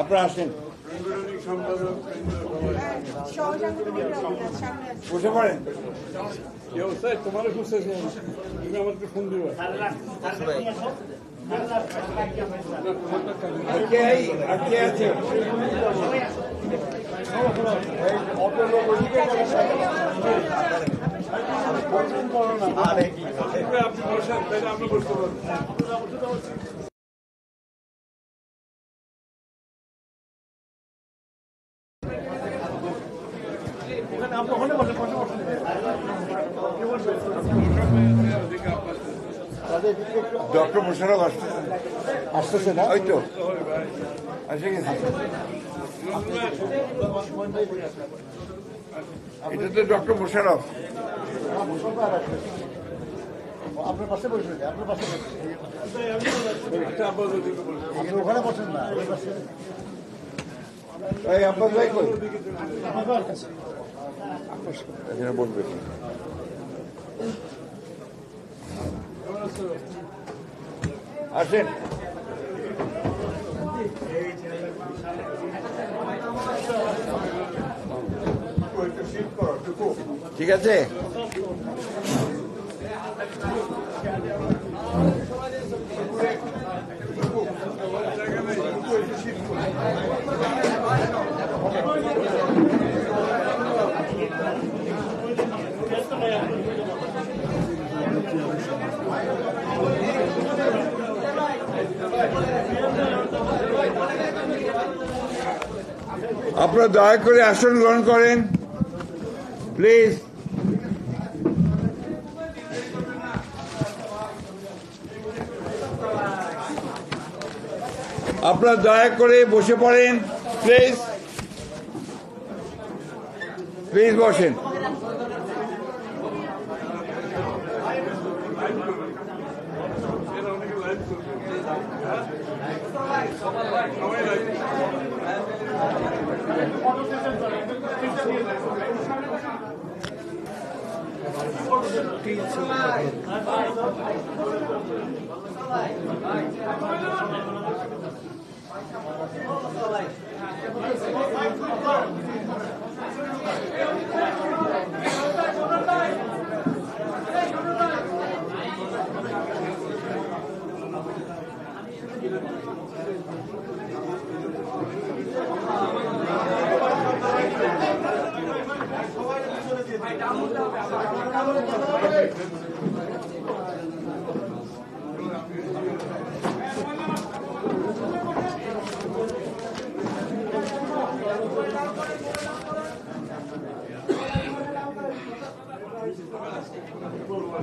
আপনারা আসেন, বসে পড়েন। তোমার খুঁজতেছি, তুমি আমাকে ফোন দিবে। আপনি বসেন, তাইলে আমরা বসতে পারবো। ডক্টর মোশাররফ আসতেছে না? ওই তো এসে গেছে। এটা তো ডক্টর মোশাররফ। আপনার পাশে বসবেন, আপনার পাশে আপনি ওখানে বসেন না। এই আব্বাস ভাই কই? এখানে বলবে। আসেন। ঠিক আছে, আপনারা দয়া করে আসন গ্রহণ করেন প্লিজ। আপনারা দয়া করে বসে পড়েন প্লিজ, প্লিজ বসেন।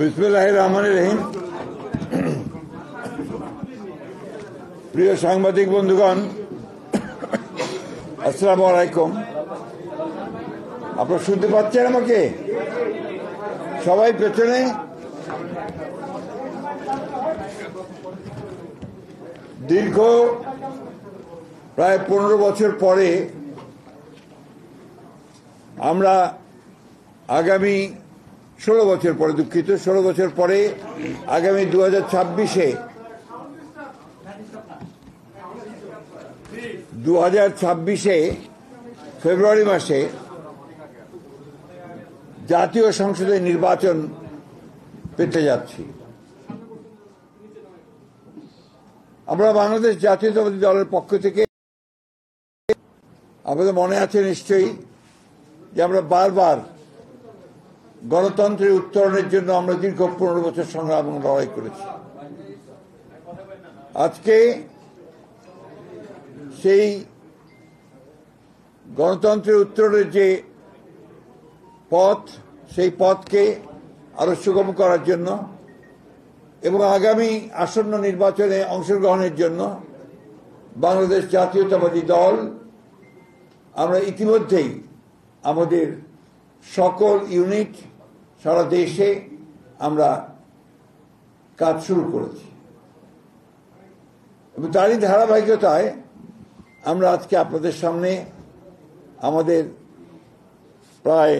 বিসমিল্লাহির রহমানির রহিম। প্রিয় সাংবাদিক বন্ধুগণ, আসসালামু আলাইকুম। আপনারা শুনতে পাচ্ছেন আমাকে? সবাই পেছনে? দীর্ঘ প্রায় 15 বছর পরে আমরা আগামী 16 বছর পরে, দুঃখিত, 16 বছর পরে আগামী 2026-এ ফেব্রুয়ারি মাসে জাতীয় সংসদে নির্বাচন পেতে যাচ্ছি। আমরা বাংলাদেশ জাতীয়তাবাদী দলের পক্ষ থেকে, আপনাদের মনে আছে নিশ্চয়ই, যে আমরা বারবার গণতন্ত্রের উত্তরণের জন্য আমরা দীর্ঘ 15 বছর সংগ্রাম এবং লড়াই করেছি। আজকে সেই গণতন্ত্রের উত্তরণের যে পথ, সেই পথকে আরো সুগম করার জন্য এবং আগামী আসন্ন নির্বাচনে অংশগ্রহণের জন্য বাংলাদেশ জাতীয়তাবাদী দল আমরা ইতিমধ্যেই আমাদের সকল ইউনিট সারা দেশে আমরা কাজ শুরু করেছি এবং তারই ধারাবাহিকতায় আমরা আজকে আপনাদের সামনে আমাদের প্রায়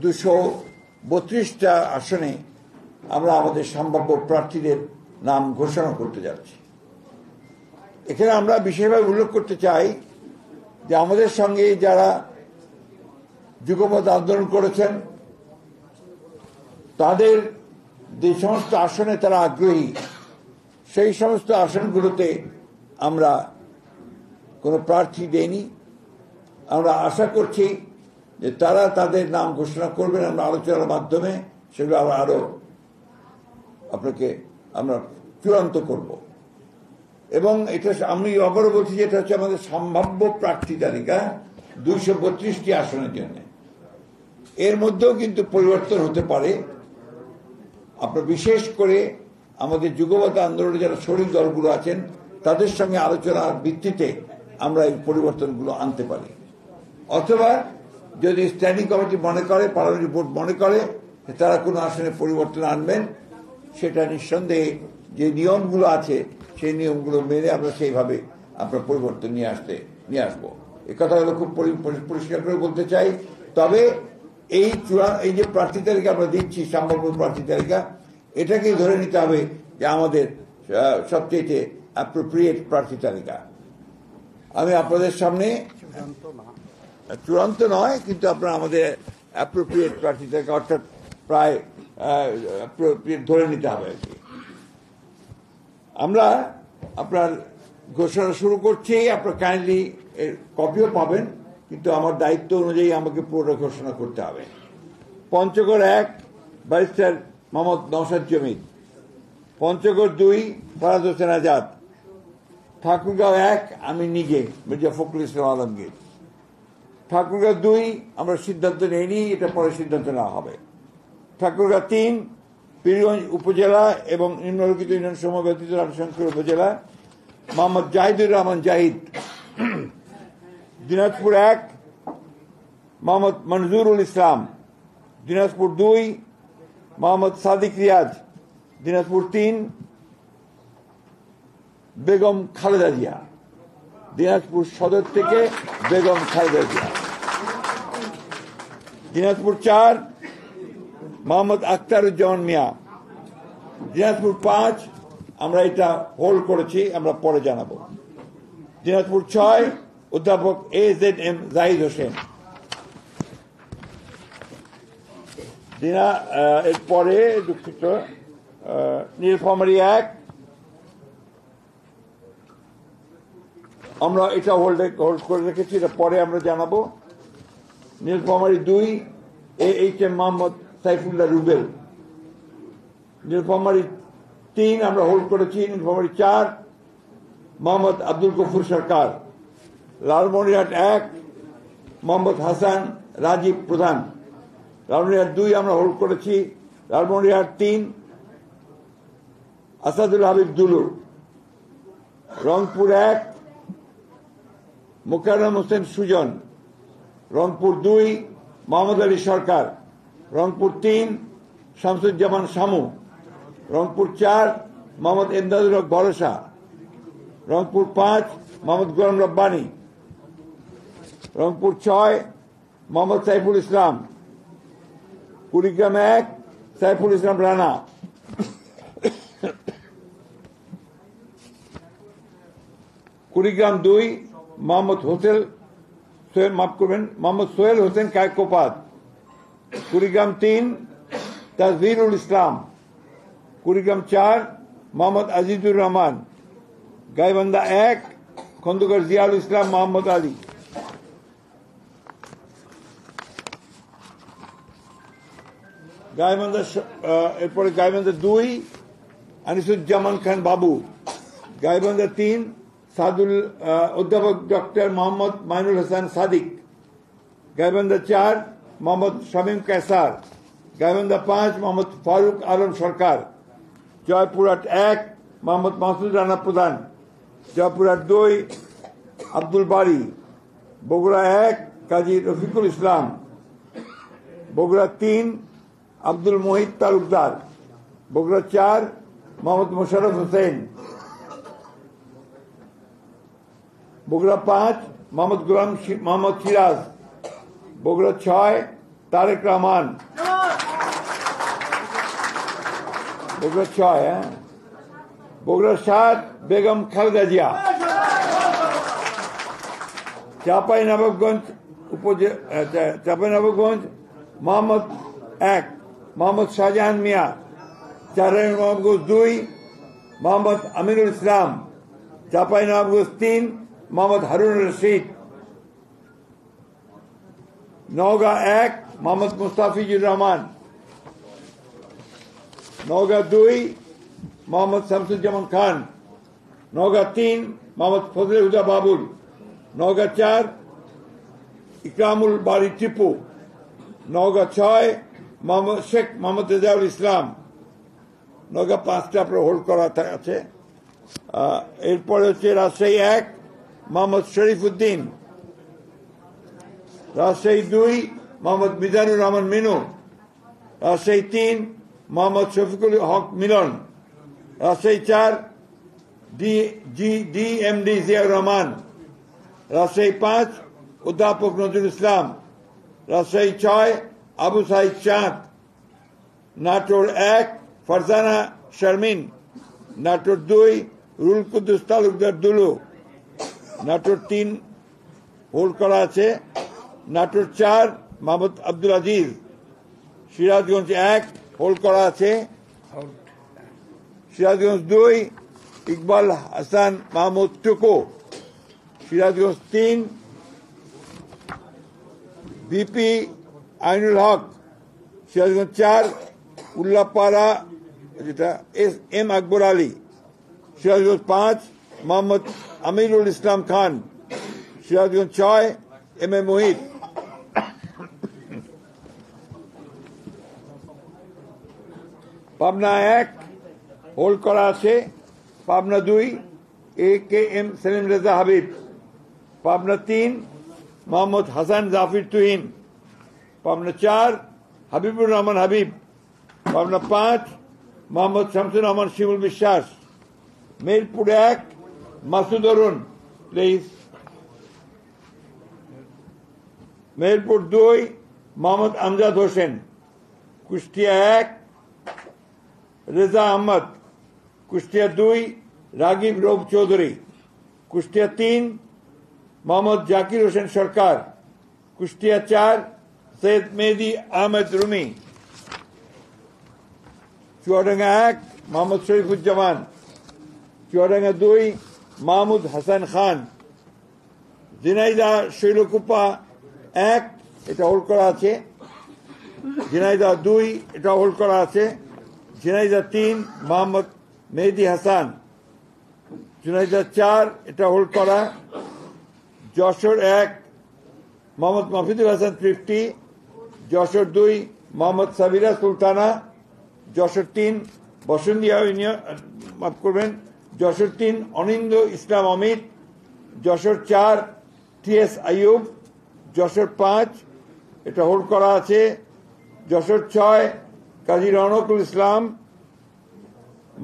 232টা আসনে আমরা আমাদের সম্ভাব্য প্রার্থীদের নাম ঘোষণা করতে যাচ্ছি। এখানে আমরা বিশেষভাবে উল্লেখ করতে চাই যে আমাদের সঙ্গে যারা যুগপৎ আন্দোলন করেছেন তাদের যে সমস্ত আসনে তারা আগ্রহী, সেই সমস্ত আসনগুলোতে আমরা কোনো প্রার্থী দেইনি। আমরা আশা করছি যে তারা তাদের নাম ঘোষণা করবেন, আমরা আলোচনার মাধ্যমে সেগুলো আরো আপনাকে আমরা চূড়ান্ত করব। এবং এটা আমি আবারও বলছি যে এটা হচ্ছে আমাদের সম্ভাব্য প্রার্থী তালিকা 232টি আসনের জন্য। এর মধ্যেও কিন্তু পরিবর্তন হতে পারে। আপনার বিশেষ করে আমাদের যুগপৎ আন্দোলনে যারা শরিক দলগুলো আছেন তাদের সঙ্গে আলোচনার ভিত্তিতে আমরা এই পরিবর্তনগুলো আনতে পারি। অথবা যদি স্ট্যান্ডিং কমিটি মনে করে, পার্লামেন্টারি বোর্ড মনে করে তারা কোনো আসনে পরিবর্তন আনবেন, সেটা নিঃসন্দেহে যে নিয়মগুলো আছে সেই নিয়মগুলো মেনে আমরা সেইভাবে আপনার পরিবর্তন নিয়ে আসবো। এই কথাগুলো খুব পরিষ্কার করে বলতে চাই। তবে এই যে প্রার্থী তালিকা আমরা দিচ্ছি, সম্ভাব্য প্রার্থী তালিকা, এটাকেই ধরে নিতে হবে যে আমাদের সবচেয়ে অ্যাপ্রোপ্রিয়েট প্রার্থী তালিকা। আমি আপনাদের সামনে চূড়ান্ত নয়, কিন্তু আপনারা আমাদের অ্যাপ্রোপ্রিয়েট প্রার্থী তালিকা, অর্থাৎ প্রায় ধরে নিতে হবে আর কি। আমরা আপনার ঘোষণা শুরু করছি। আপনার কাইন্ডলি এর কপিও পাবেন, কিন্তু আমার দায়িত্ব অনুযায়ী আমাকে পুরোটা ঘোষণা করতে হবে। পঞ্চগড় 1 ব্যারিস্টার মোহাম্মদ নওশাদ জমির। পঞ্চগড় 2 ফরাদ হোসেন আজাদ। ঠাকুরগাঁও 1 আমি নিজে মির্জা ফখরুল ইসলাম আলমগীর। ঠাকুরগাঁও 2 আমরা সিদ্ধান্ত নেইনি, এটা পরে সিদ্ধান্ত নেওয়া হবে। ঠাকুরগাঁও 3 পীরগঞ্জ উপজেলা এবং নিম্নলিখিত ইউনিয়ন সমূহ ব্যতীত রামশঙ্কর উপজেলা মোহাম্মদ জাহিদুর রহমান জাহিদ। দিনাজপুর 1 মোহাম্মদ মনজুরুল ইসলাম। দিনাজপুর 2 মোহাম্মদ সাদিক রিয়াজ। দিনাজপুর 3 বেগম খালেদা জিয়া। দিনাজপুর সদর থেকে বেগম খালেদা জিয়া। দিনাজপুর 4 মোহাম্মদ আখতারুজ্জামান মিয়া। দিনাজপুর 5 আমরা এটা হোল্ড করেছি, আমরা পরে জানাবো। দিনাজপুর 6 অধ্যাপক AZM জাহিদ হোসেন। এরপরে দুঃখিত নীলফামারী 1 আমরা এটা হোল্ড করে রেখেছি, এটা পরে আমরা জানাবো। নীলফামারী 2 AHM মোহাম্মদ সাইফুল্লাহ রুবেল। নীলফামারী 3 আমরা হোল্ড করেছি। নীলফামারী 4 মোহাম্মদ আব্দুল গফুর সরকার। লালমনিরহাট 1 মোহাম্মদ হাসান রাজীব প্রধান। লালমনিরহাট 2 আমরা হোল্ড করেছি। লালমনিরহাট 3 আসাদুল হাবিব দুলু। রংপুর 1 মোকাররম হোসেন সুজন। রংপুর 2 মোহাম্মদ আলী সরকার। রংপুর 3 শামসুজ্জামান শামু। রংপুর 4 মোহাম্মদ এমদাদুল হক ভরসা। রংপুর 5 মোহাম্মদ গোলাম রব্বানী। রংপুর 6 মোহাম্মদ সাইফুল ইসলাম। কুড়িগ্রাম 1 সাইফুল ইসলাম রানা। কুড়িগ্রাম 2 মোহাম্মদ মোহাম্মদ সোহেল হোসেন কায়কোপাত। কুড়িগ্রাম 3 তাজভিরুল ইসলাম। কুড়িগ্রাম 4 মোহাম্মদ আজিজুর রহমান। গাইবান্ধা 1 খন্দকার জিয়াউল ইসলাম মোহাম্মদ আলী। গাইবান্ধা এরপরে গাইবান্ধা 2 আনিসুজ্জামান খান বাবু। গাইবান্ধা 3 অধ্যাপক ডক্টর মোহাম্মদ মাইনুল হাসান সাদিক। গাইবান্ধা 4 মোহাম্মদ শামীম কায়সার। গাইবান্ধা 5 মোহাম্মদ ফারুক আলম সরকার। জয়পুরহাট 1 মোহাম্মদ মাসুদ রানা প্রধান। জয়পুরহাট 2 আব্দুল বারী। বগুড়া 1 কাজী রফিকুল ইসলাম। বগুড়া 3 আব্দুল মোহিত তালুকদার। বগুড়া 4 মোহাম্মদ মোশাররফ হোসেন। বগুড়া 5 মোহাম্মদ গোলাম মোহাম্মদ সিরাজ। বগুড়া 6 তারেক রহমান। বগুড়া 6। বগুড়া 7 বেগম খালেদা জিয়া। চাঁপাইনবাবগঞ্জ চাঁপাইনবাবগঞ্জ মোহাম্মদ 1 মোহাম্মদ শাহজাহান মিয়া। চাঁপাইনবাবগঞ্জ 2 মোহাম্মদ আমিনুল ইসলাম। চাঁপাইনবাবগঞ্জ 3 মোহাম্মদ হারুন রশিদ। নওগাঁ 1 মোহাম্মদ মুস্তাফিজুর রহমান। নওগাঁ 2 মোহাম্মদ শামসুজ্জামান খান। নওগাঁ 3 মোহাম্মদ ফজলে হুদা বাবুল। নওগাঁ 4 ইকরামুল বাড়ি টিপু। নওগাঁ 6 মোহাম্মদ শেখ মোহাম্মদ রেজাউল ইসলাম। নওগাঁ 5টা আপনার হোল্ড করা আছে। এরপরে হচ্ছে রাজশাহী 1 মোহাম্মদ শরীফ উদ্দিন। রাজশাহী 2 মোহাম্মদ মিজানুর রহমান মিনু। রাজশাহী 3 মোহাম্মদ শফিকুল হক মিলন। রাজশাহী 4 DMD জিয়াউর রহমান। রাজশাহী 5 অধ্যাপক নজরুল ইসলাম। রাজশাহী 6 আবু সাইদ চাঁদ। নাটোর 1 ফারজানা শারমিন। নাটোর 2 রুল কুদ্দুস তালুকদার দুলু। নাটোর 3 হোল্ড করা আছে। নাটোর 4 মোহাম্মদ আব্দুল আজিজ। সিরাজগঞ্জ 1 হোল্ড করা আছে। সিরাজগঞ্জ 2 ইকবাল হাসান মাহমুদ টুকু। সিরাজগঞ্জ 3 বিপি আইনুল হক। সিরাজগঞ্জ 4 উল্লাপাড়া যেটা এম আকবর আলী। সিরাজগঞ্জ 5 মোহাম্মদ আমিরুল ইসলাম খান। সিরাজগঞ্জ 6 এম মোহিত। পাবনা 1 হোল্ড করা আছে। Pabna 2 AKM Selim Reza Habib. Pabna 3 Mohammad Hasan Zafir Tuhin. Pabna 4 Habibur Rahman Habib. Pabna 5 Mohammad Shamsur Rahman Shimul Biswas. Meherpur 1 Masud Arun please. Meherpur 2 Mohammad Amjad Hossain. Kushtia 1 Reza Ahmad. Kushtia 2 Ragib Rauf Chowdhury. Kushtia 3 Mohammad Zakir Hossain সরকার। কুষ্টিয়া 4 সৈয়দ মেহেদি আহমেদ রুমি। চুয়াডাঙ্গা 1 মোহাম্মদ শরীফুজ্জামান। চুয়াডাঙ্গা 2 মাহমুদ হাসান খান। ঝিনাইদহ শৈলকুপা 1 এটা হোল্ড করা আছে। ঝিনাইদহ 2 এটা হোল্ড করা আছে। ঝিনাইদহ 3 মোহাম্মদ মেহেদি হাসান। ঝিনাইদহ 4 এটা হোল্ড করা। যশোর 1 মোহাম্মদ মাহফিদুল হাসান তৃপ্তি। যশোর 2 মোহাম্মদ সাবিরা সুলতানা। যশোর 3 বসন্তিয়া মাফ করবেন। যশোর 3 অনিন্দ ইসলাম অমিত। যশোর 4 TS আইয়ুব। যশোর 5 এটা হোল্ড করা আছে। যশোর 6 কাজী রওনকুল ইসলাম।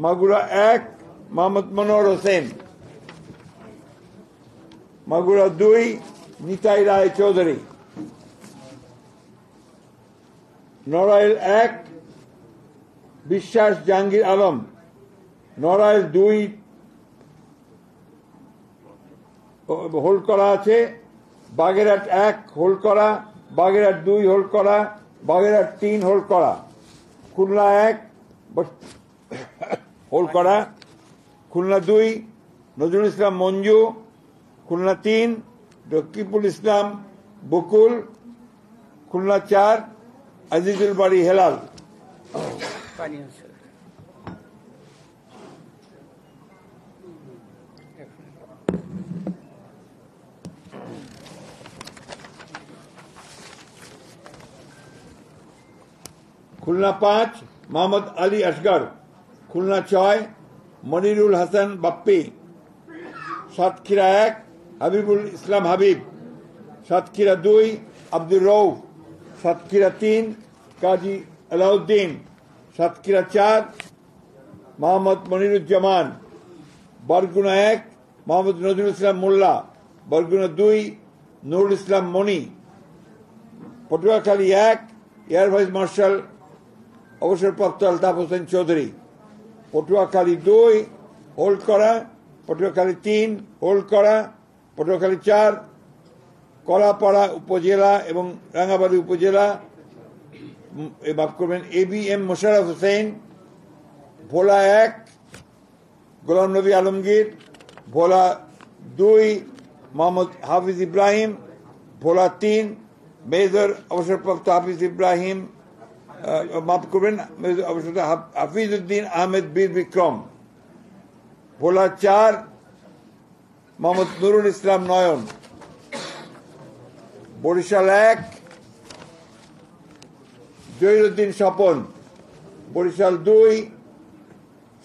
মাগুরা 1 মোহাম্মদ মনোহর হোসেন। মাগুরা 2 নিতাই রায় চৌধুরী। নড়াইল 1 বিশ্বাস জাহাঙ্গীর আলম। নড়াইল 2 হোল্ড করা আছে। বাগেরহাট 1 হোল্ড করা। বাগেরহাট 2 হোল্ড করা। বাগেরহাট 3 হোল্ড করা। খুলনা 1 হোল্ড করা। খুলনা 2 নজরুল ইসলাম মঞ্জু। খুলনা 3 রকিবুল ইসলাম বকুল। খুলনা 4 আজিজুল বাড়ি হেলাল। খুলনা 5 মোহাম্মদ আলী আসগর। খুলনা 6 মনিরুল হাসান বাপ্পি। সাতক্ষীরা 1 হাবিবুল ইসলাম হাবিব। সাতক্ষীরা 2 আব্দুর রৌফ। সাতক্ষীরা 3 কাজী আলাউদ্দিন। সাতক্ষীরা 4 মোহাম্মদ মনিরুজ্জামান। বরগুনা 1 মোহাম্মদ নজরুল ইসলাম মোল্লা। বরগুনা 2 নুরুল ইসলাম মনি, পটুয়াখালী 1 এয়ার ভাইস মার্শাল অবসরপ্রাপ্ত আলতাফ হোসেন চৌধুরী, পটুয়াখালী 2 হোল্ড করা, পটুয়াখালী 3 হোল্ড করা, পটুয়াখালী 4 কলাপাড়া উপজেলা এবং রাঙ্গাবাড়ী উপজেলা মাফ করবেন ABM মোশাররফ হোসেন, ভোলা 1 গোলাম নবী আলমগীর, ভোলা 2 মোহাম্মদ হাফিজ ইব্রাহিম, ভোলা 3 মেজর অবসরপ্রাপ্ত হাফিজ ইব্রাহিম মাফ করবেন মেজর অবসরপ্রাপ্ত হাফিজ উদ্দিন আহমেদ বীর বিক্রম, ভোলা 4 মোহাম্মদ নুরুল ইসলাম নয়ন, বরিশাল 1 জহিরুদ্দিন স্বপন, বরিশাল 2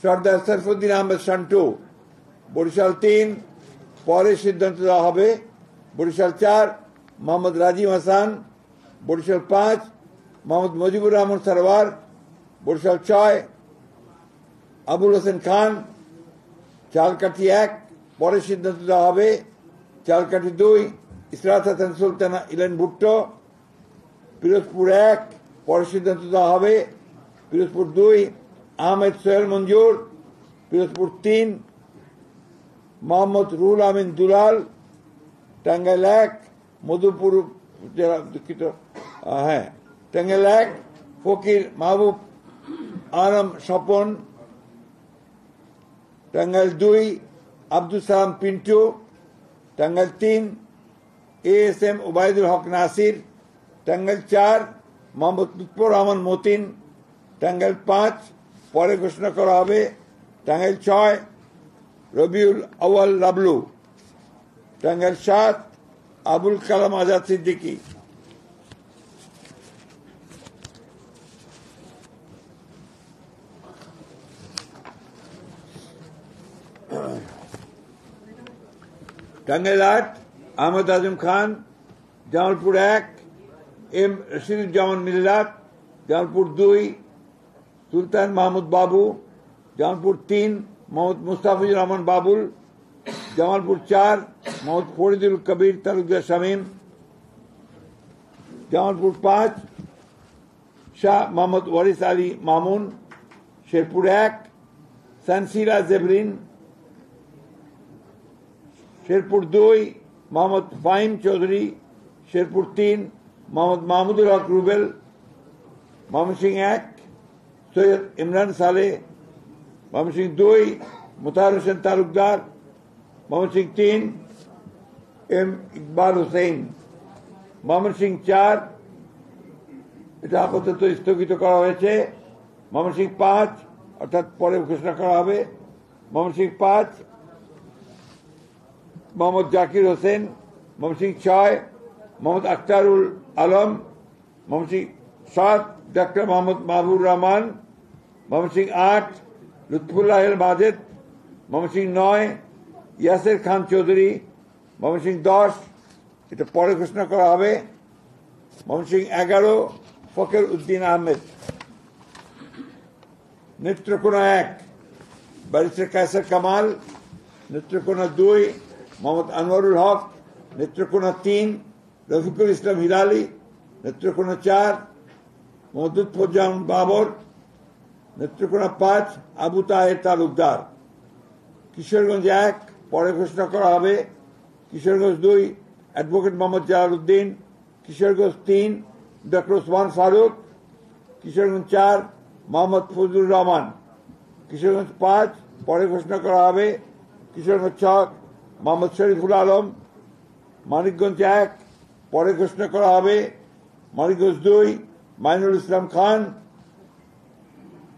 সর্দার সরফুদ্দিন আহমেদ শান্টু, বরিশাল 3 পরে সিদ্ধান্ত দেওয়া হবে, বরিশাল 4 মোহাম্মদ রাজিম হাসান, বরিশাল 5 মোহাম্মদ মুজিবুর রহমান সরওয়ার, বরিশাল 6 আবুল হোসেন খান, চালকাঠি 1 পরে সিদ্ধান্ত দেওয়া হবে, চালকাঠি 2 ইসরাত হাসান সুলতানা ইলেন ভুট্টো, পিরোজপুর 1 পরে সিদ্ধান্ত দেওয়া হবে, পিরোজপুর 2 আহমেদ সোহেল মঞ্জুর, পিরোজপুর 3 মোহাম্মদ রুহুল আমিন দুলাল, টাঙ্গাইল 1 মধুপুর জেলা দুঃখিত টাঙ্গাইল 1 ফকির মাহবুব আলম স্বপন, টাঙ্গাইল 2 আব্দুল সালাম পিন্টু, টাঙ্গাইল 3 ASM ওবায়দুল হক নাসির, টাঙ্গাইল 4 মোহাম্মদ লুৎফর রহমান মতিন, টাঙ্গাইল 5 পরে ঘোষণা করা হবে, টাঙ্গাইল 6 রবিউল আউয়াল লাবলু, টাঙ্গাইল 7 আবুল কালাম আজাদ সিদ্দিকী, টাঙ্গাইল 8 আহমদ আজম খান, জামালপুর 1 M রশিদুজ্জামান মিল্লাত, জামালপুর 2 সুলতান মাহমুদ বাবু, জামালপুর 3 মোহাম্মদ মুস্তাফিজুর রহমান বাবুল, জামালপুর 4 মোহাম্মদ ফরিদুল কবির তালুকদার শামীম, জামালপুর 5 শাহ মোহাম্মদ ওয়ারিস আলী মামুন, শেরপুর 1 সানসিরা জেবরিন, শেরপুর 2 মোহাম্মদ ফাহিম চৌধুরী, শেরপুর 3 মোহাম্মদ মাহমুদুল হক রুবেল, ময়মনসিংহ 1 সৈয়দ ইমরান সালেহ, ময়মনসিংহ 2 মুতাহার হোসেন তালুকদার, ময়মনসিংহ 3 M ইকবাল হোসেন, ময়মনসিংহ 4 এটা আপাতত স্থগিত করা হয়েছে, ময়মনসিংহ 5 অর্থাৎ পরে ঘোষণা করা হবে, ময়মনসিংহ 5 মোহাম্মদ জাকির হোসেন, ময়মনসিংহ 6 মোহাম্মদ আখতারুল আলম, ময়মনসিংহ 7 ডাক্তার মোহাম্মদ মাহবুর রহমান, ময়মনসিংহ 8 লুৎফুল্লাহ মাজেদ, ময়মনসিংহ 9 ইয়াসের খান চৌধুরী, ময়মনসিংহ 10 এটা পরে ঘোষণা করা হবে, ময়মনসিংহ 11 ফকির উদ্দিন আহমেদ, নেত্রকোনা 1 ব্যারিস্টার কায়সার কামাল, নেত্রকোনা 2 মোহাম্মদ আনোয়ারুল হক, নেত্রকোনা 3 রফিকুল ইসলাম হিলালি, নেত্রকোনা 4 মোহাম্মদ লুৎফুজ্জামান বাবর, নেত্রকোনা 5 আবু তাহের তালুকদার, কিশোরগঞ্জ 1 পরে ঘোষণা করা হবে, কিশোরগঞ্জ 2 অ্যাডভোকেট মোহাম্মদ জালালউদ্দিন, কিশোরগঞ্জ 3 ডক্টর ওসমান ফারুক, কিশোরগঞ্জ 4 মোহাম্মদ ফজলুর রহমান, কিশোরগঞ্জ 5 পরে ঘোষণা করা হবে, কিশোরগঞ্জ 6 মোহাম্মদ শরীফুল আলম, মানিকগঞ্জ 1 পরে ঘোষণা করা হবে, মানিকগঞ্জ 2 মাইনুল ইসলাম খান,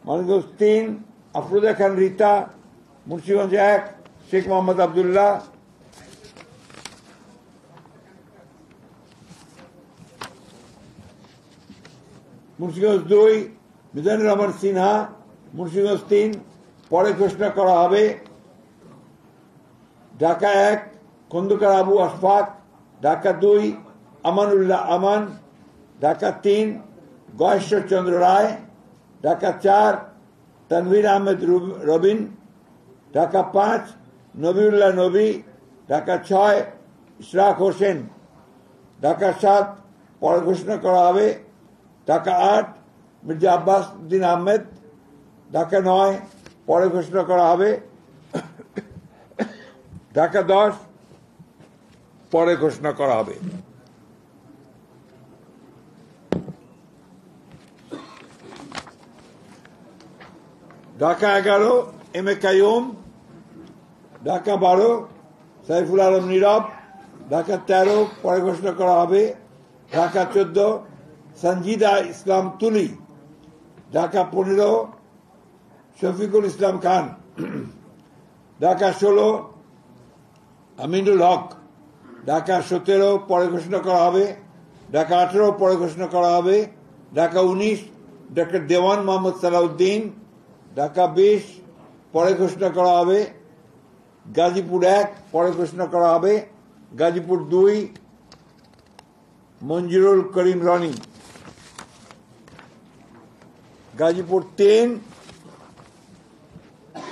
মানিকগঞ্জ 3 আফরোজা খান রীতা, মুন্সিগঞ্জ 1 শেখ মোহাম্মদ আবদুল্লাহ, মুন্সিগঞ্জ 2 মিজানুর রহমান সিনহা, মুন্সিগঞ্জ 3 পরে ঘোষণা করা হবে, ঢাকা 1 খন্দকার আবু আশফাক, ঢাকা 2 আমানুল্লাহ আমান, ঢাকা 3 গয়েশ্বর চন্দ্র রায়, ঢাকা 4 তানভীর আহমেদ রবিন, ঢাকা 5 নবিউল্লাহ নবী, ঢাকা 6 ইশরাক হোসেন, ঢাকা 7 পরে ঘোষণা করা হবে। ঢাকা 8 মির্জা আব্বাস উদ্দিন আহমেদ, ঢাকা 9 পরে ঘোষণা করা হবে। ঢাকা 10 পরে ঘোষণা করা হবে। ঢাকা 11 এম এ কাইয়ুম, ঢাকা 12 সাইফুল আলম নীরব, ঢাকা 13 পরে ঘোষণা করা হবে। ঢাকা 14 সঞ্জিদা ইসলাম তুলি, ঢাকা 15 শফিকুল ইসলাম খান, ঢাকা 16 আমিনুল হক, ঢাকা 17 পরে ঘোষণা করা হবে। ঢাকা 18 পরে ঘোষণা করা হবে। ঢাকা 19 ডক্টর দেওয়ান মোহাম্মদ সালাউদ্দিন, ঢাকা 20 পরে ঘোষণা করা হবে। গাজীপুর 1 পরে ঘোষণা করা হবে। গাজীপুর 2 মঞ্জুরুল করিম রনি, গাজীপুর 3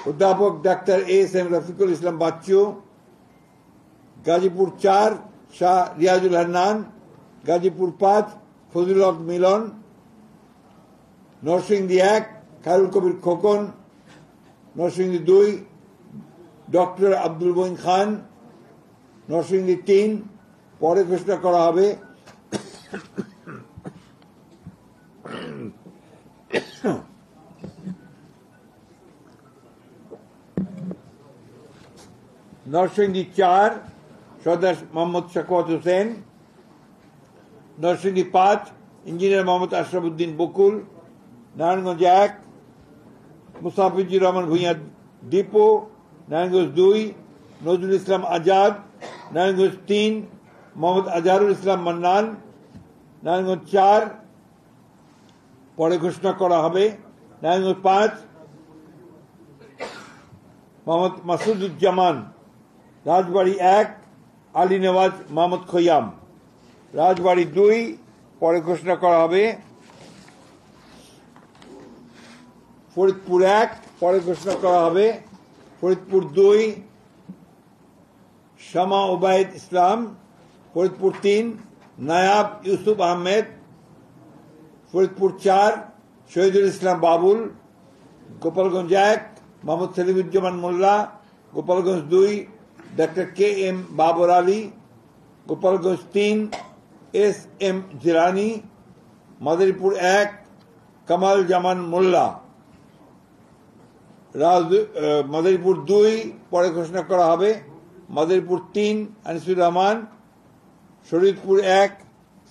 অধ্যাপক doctor S M Rafiqul Islam Bachchu, Gazipur 4 Shah Riazul Hannan, Gazipur 5 Fazlul হক মিলন, নরসিংদী 1 খায়রুল কবির খোকন, নরসিংদী 2 ডক্টর আব্দুল মঈন খান, নরসিংদী 3 পরে ঘোষণা করা হবে। নরসিংদী 4 সর্দার মোহাম্মদ শাকওয়াত হোসেন, নরসিংদী 5 ইঞ্জিনিয়ার মোহাম্মদ আশরাফ উদ্দিন বকুল, নারায়ণগঞ্জ 1 মুস্তাফিজুর রহমান ভূঁইয়া দীপু, নারায়ণগঞ্জ 2 নজরুল ইসলাম আজাদ, নারায়ণগঞ্জ 3 মোহাম্মদ আজহারুল ইসলাম মান্নান, নারায়ণগঞ্জ 4 পরে ঘোষণা করা হবে। নারায়ণগঞ্জ 5 মোহাম্মদ মাসুদুজ্জামান, রাজবাড়ী 1 আলী নেওয়াজ মোহাম্মদ খৈয়াম, রাজবাড়ী 2 পরে ঘোষণা করা হবে। ফরিদপুর 1 পরে ঘোষণা করা হবে। Faridpur 2 Shama Obaid Islam, Faridpur 3 Nayab Yusuf Ahmed, Faridpur 4 Shahidul Islam Babul, Gopalganj 1 Mohammad Selimuzzaman Molla, Gopalganj 2 doctor K M Babar Ali, Gopalganj 3 S M Jilani, Madaripur 1 Kamal Zaman Molla, Madaripur 2 পরে ঘোষণা করা হবে। মাদারীপুর 3 আনিসুর রহমান, শরীয়তপুর 1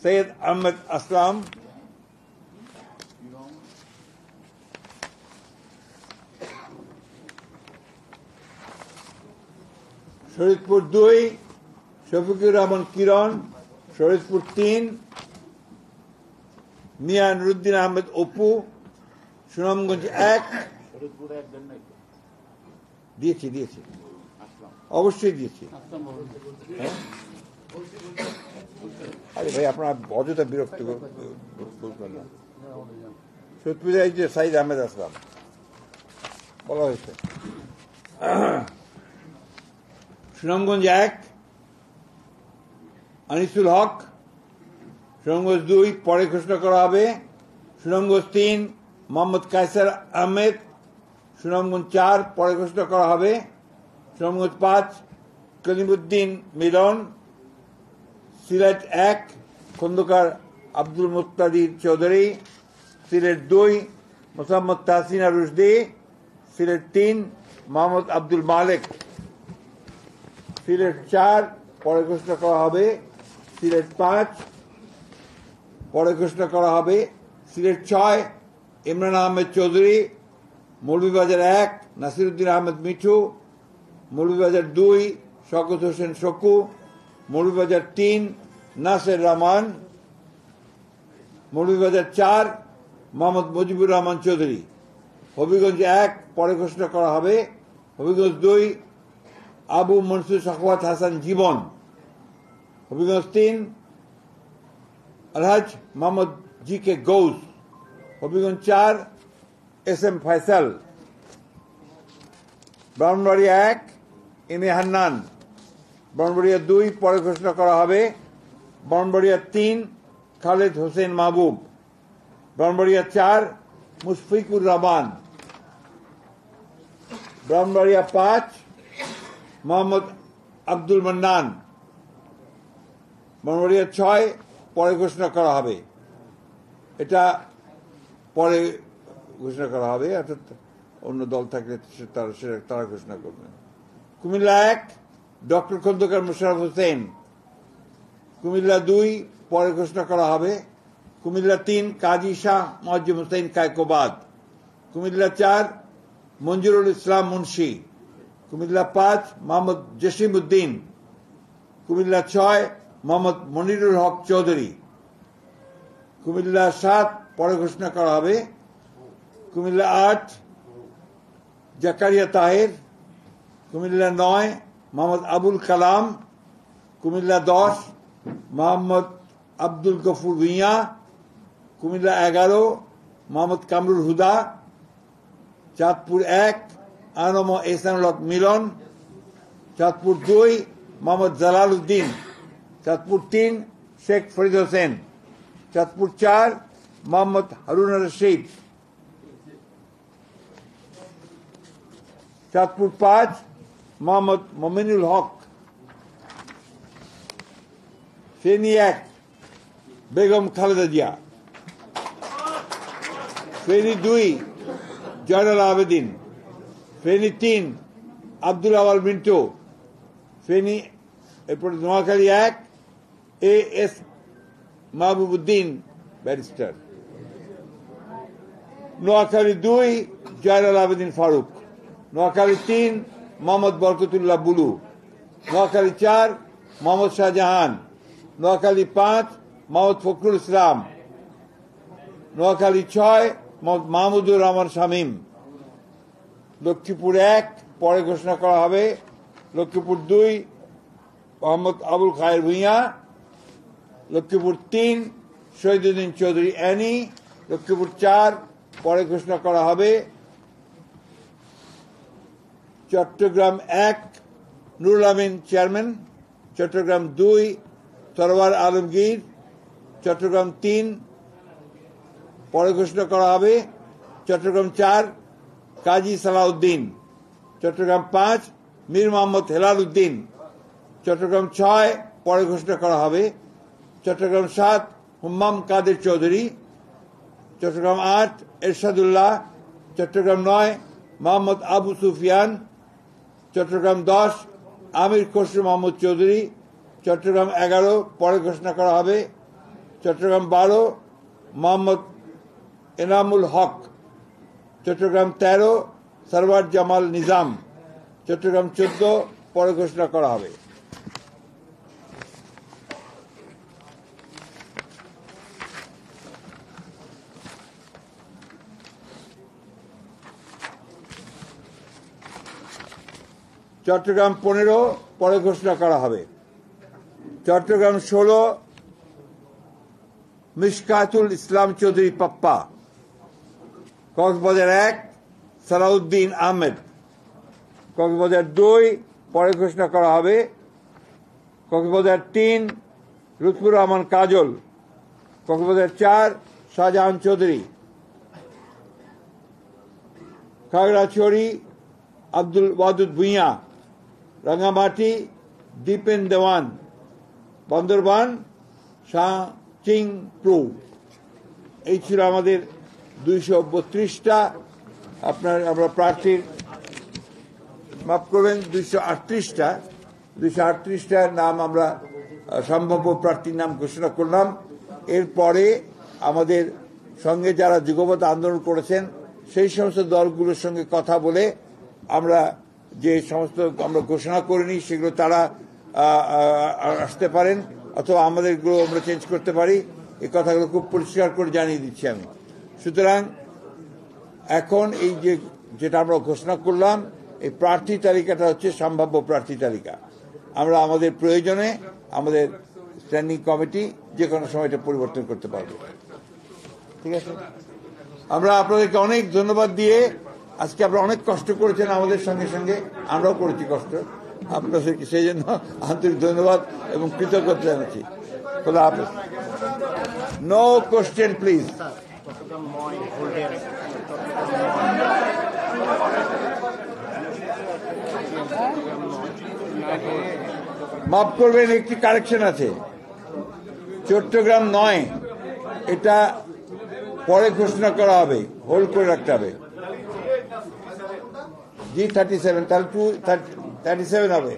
সৈয়দ আহমেদ আসলাম, শরীয়তপুর 2 শফিকুর রহমান কিরণ, শরীয়তপুর 3 মিয়া নুরুদ্দিন আহমেদ অপু, সুনামগঞ্জ 1 দিয়েছি অবশ্যই দিয়েছি। আরে ভাই আপনার অযথা বিরক্ত বলবেন না। সত্যি যে সাইদ আহমেদ আসলাম বলা হয়েছে। সুনামগঞ্জ 1 আনিসুল হক, সুনামগঞ্জ 2 পরে ঘোষণা করা হবে। সুনামগঞ্জ 3 মোহাম্মদ কায়সার আহমেদ, সুনামগঞ্জ 4 পরে ঘোষণা করা হবে। সুনামগঞ্জ 5 কলিমুদ্দিন মিলন, সিলেট 1 খন্দকার আব্দুল মুক্তাদির চৌধুরী, সিলেট 2 মোসাম্মদ তাহসিনা রুশদি, সিলেট 3 মোহাম্মদ আব্দুল মালেক, সিলেট 4 পরে ঘোষণা করা হবে। সিলেট 5 পরে ঘোষণা করা হবে। সিলেট 6 ইমরান আহমেদ চৌধুরী, মৌলভীবাজার 1 নাসিরুদ্দিন আহমেদ মিঠু, মৌলভীবাজার 2 শওকত হোসেন শকু, মৌলভীবাজার 3 নাসের রহমান, মৌলভীবাজার 4 মোহাম্মদ মুজিবুর রহমান চৌধুরী। হবিগঞ্জ 1 পরে ঘোষণা করা হবে। Habiganj 2 Abu Mansur Sakhawat Hasan Jibon, Habiganj 3 Alhaj Mohammad G K Gous, Habiganj 4 S M Faisal, Brahmanbaria 1 M A Hannan, Brahmanbaria 2 পরে ঘোষণা করা হবে। ব্রাহ্মণবাড়িয়া 3 খালেদ হোসেন মাহবুব। ব্রাহ্মণবাড়িয়া 4 মুশফিকুর রহমান। ব্রাহ্মণবাড়িয়া 5 মোহাম্মদ আব্দুল মান্নান। ব্রাহ্মণবাড়িয়া 6 পরে ঘোষণা করা হবে, এটা পরে ঘোষণা করা হবে, অর্থাৎ অন্য দল থাকলে তারা ঘোষণা করবেন। কুমিল্লা 1 ডক্টর খন্দকার মোশাররফ হোসেন। কুমিল্লা 2 পরে ঘোষণা করা হবে। কুমিল্লা 3 কাজী শাহ মুআজ্জম হোসেন কায়কোবাদ। কুমিল্লা 4 মঞ্জুরুল ইসলাম মুন্সি। কুমিল্লা 5 মোহাম্মদ জসিম উদ্দিন। কুমিল্লা 6 মোহাম্মদ মনিরুল হক চৌধুরী। কুমিল্লা 7 পরে ঘোষণা করা হবে। কুমিল্লা 8 জাকারিয়া তাহের। কুমিল্লা 9 মোহাম্মদ আবুল কালাম। কুমিল্লা 10 মোহাম্মদ আব্দুল গফুর ভূঁইয়া। কুমিল্লা 11 মোহাম্মদ কামরুল হুদা। চাঁদপুর 1 আনম এহসানুল হক মিলন। চাঁদপুর 2 মোহাম্মদ জালাল উদ্দিন। চাঁদপুর 3 শেখ ফরিদ হোসেন। চাঁদপুর 4 মোহাম্মদ হারুন রশিদ। চাঁদপুর 5 মোহাম্মদ মমিনুল হক। ফেনী 1 বেগম খালেদা জিয়া। ফেনী 2 জয়নাল আবেদিন। ফেনী 3 আব্দুল আওয়াল মিন্টু। ফেনী এরপরে নোয়াখালী 1 এস মাহবুবউদ্দিন ব্যারিস্টার। নোয়াখালী 2 জয়নাল আবেদিন ফারুক। নোয়াখালী 3 মোহাম্মদ বরকতুল্লাহ বুলু। নোয়াখালী 4 মোহাম্মদ শাহজাহান। নোয়াখালী 5 মোহাম্মদ ফখরুল ইসলাম। নোয়াখালী 6 মোহাম্মদ মাহমুদুর রহমান শামীম। লক্ষ্মীপুর 1 পরে ঘোষণা করা হবে। লক্ষ্মীপুর 2 মোহাম্মদ আবুল খায়ের ভূঁইয়া। লক্ষ্মীপুর 3 শহীদুদ্দিন চৌধুরী অ্যানি। লক্ষ্মীপুর 4 পরে ঘোষণা করা হবে। চট্টগ্রাম 1 নুরুল আমিন চেয়ারম্যান। চট্টগ্রাম 2 সরওয়ার আলমগীর। চট্টগ্রাম 3 পরে ঘোষণা করা হবে। চট্টগ্রাম 4 কাজী সালাউদ্দিন। চট্টগ্রাম 5 মীর মোহাম্মদ হেলাল উদ্দিন। চট্টগ্রাম 6 পরে ঘোষণা করা হবে। চট্টগ্রাম 7 হুম্মাম কাদের চৌধুরী। চট্টগ্রাম 8 এরশাদুল্লাহ। চট্টগ্রাম 9 মোহাম্মদ আবু সুফিয়ান। চট্টগ্রাম 10 আমির খসরু মাহমুদ চৌধুরী। চট্টগ্রাম 11 পরে ঘোষণা করা হবে। চট্টগ্রাম 12 মোহাম্মদ এনামুল হক। চট্টগ্রাম 13 সরওয়ার জামাল নিজাম। চট্টগ্রাম 14 পরে ঘোষণা করা হবে। চট্টগ্রাম 15 পরে ঘোষণা করা হবে। চট্টগ্রাম 16 মিশকাতুল ইসলাম চৌধুরী পাপ্পা। কক্সবাজার 1 সালাউদ্দিন আহমেদ। কক্সবাজার 2 পরে ঘোষণা করা হবে। কক্সবাজার 3 লুৎফুর রহমান কাজল। কক্সবাজার 4 শাহজাহান চৌধুরী। খাগড়াছড়ি আব্দুল ওয়াদুদ ভূঁইয়া। রাঙ্গামাটি দীপেন দেওয়ান। বান্দরবান শাহ চিং প্রু। এই ছিল আমাদের 232টা আমরা প্রার্থীর, মাফ করবেন 238টার নাম আমরা সম্ভাব্য প্রার্থীর নাম ঘোষণা করলাম। এরপরে আমাদের সঙ্গে যারা যুগপৎ আন্দোলন করেছেন সেই সমস্ত দলগুলোর সঙ্গে কথা বলে আমরা যে সমস্ত আমরা ঘোষণা করিনি সেগুলো তারা আসতে পারেন, অথবা আমাদেরগুলো আমরা চেঞ্জ করতে পারি। এই কথাগুলো খুব পরিষ্কার করে জানিয়ে দিচ্ছি আমি। সুতরাং এখন এই যেটা আমরা ঘোষণা করলাম, এই প্রার্থী তালিকাটা হচ্ছে সম্ভাব্য প্রার্থী তালিকা। আমরা আমাদের প্রয়োজনে আমাদের স্ট্যান্ডিং কমিটি যে কোনো সময় এটা পরিবর্তন করতে পারবে। ঠিক আছে, আমরা আপনাদেরকে অনেক ধন্যবাদ দিয়ে, আজকে আপনারা অনেক কষ্ট করেছেন আমাদের সঙ্গে সঙ্গে, আমরাও করেছি কষ্ট, আপনাদেরকে সেই জন্য আন্তরিক ধন্যবাদ এবং কৃতজ্ঞতা জানাচ্ছি। খোদা হাফেজ। No question please. মাফ করবেন, একটি কারেকশন আছে। চট্টগ্রাম 9 এটা পরে ঘোষণা করা হবে, হোল্ড করে রাখতে হবে। G37 তাহলে 237 হবে।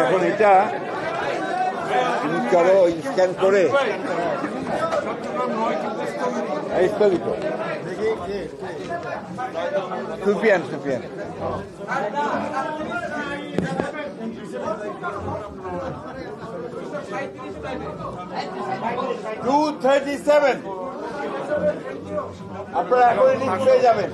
এখন এটা করো, স্ক্যান করে স্থগিত। সুফিয়ান 237 আপনারা এখন লিখে যাবেন।